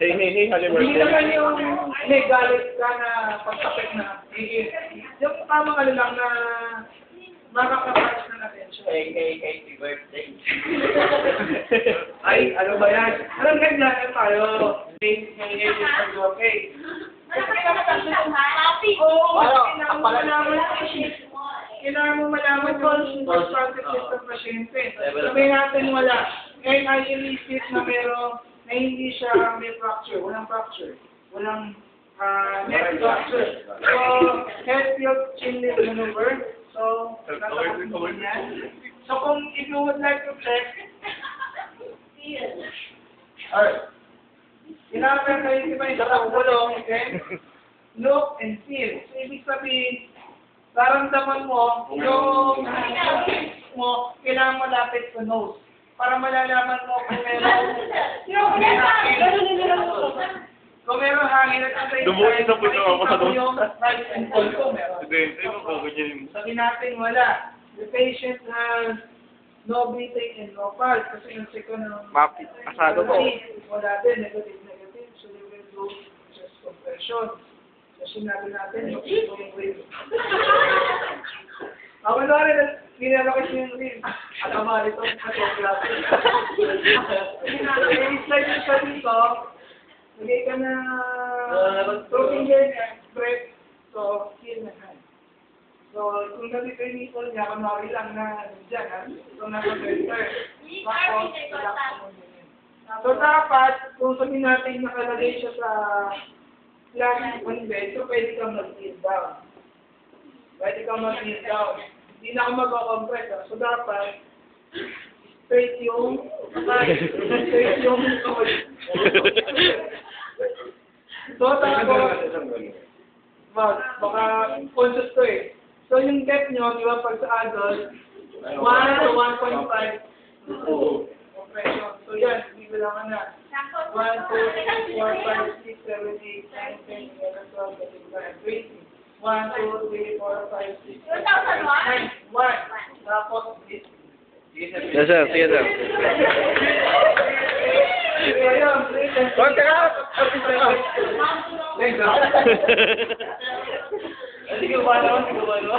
Hey, happy Hindi birthday. naman yung may galit ka na pagkapit na. Yung tamang ano lang na makakapayos ng attention. Happy birthday. Ay, ano ba yan? Alam ganyan tayo. Okay. Kasi oo, kailangan mo malaman yung consciousness ng pasyente. Sabihin natin wala. Ngayon ay inisip na na hindi siya may fracture. Walang fracture. Walang neck fracture. So, head tilt chin lift maneuver. So, nakakapagin yan. So, if you would like to check, alright. Kailangan kayo di ba yung nakakulong, okay? Look and feel. So, ibig sabihin, daramdaman mo, yung mo, kailangan malapit sa nose. Para malalaman mo kung kung meron hangin at ang Lumuhin na po ako sa nose. yung right and cold ko meron. Hindi, ay mo kaganyan mo. Sabi natin wala. The patient has no breathing and no pulse. Kasi yung second Asado po. wala din, negative. So they will do chest compression. So sinabi natin, yung wave. Ako na rin, pinalaki siya yung rib. At ama ito, photography. I-slide yung sa dito, lagay ka na protein gel, break, so heal na hand. So, kung nandito yung nipple niya, kunwari lang na dyan, ha? So, nasa-center. So, dapat, kung sabihin natin nakalagay siya sa flat on bed, so pwede kang mag-heal down. Pwede kang mag-heal down. Hindi na ako mag-compress, ha? So, dapat, straight yung So, tapos, baka conscious ko eh. So, yung depth nyo, di ba, pag sa adult, 1 to 1.5 compression. So, yan, bibilangan na. 1, 2, 3, 4, 5, 6, 7, 8, 9, 10, 11, 12, 13, 14, 20. 1, 2, 3, 4, 5, 6, 7, 8, 9, 1. Tapos, this. Yes, sir. Sige, sir. Huwag ka na! Sige, wala naman.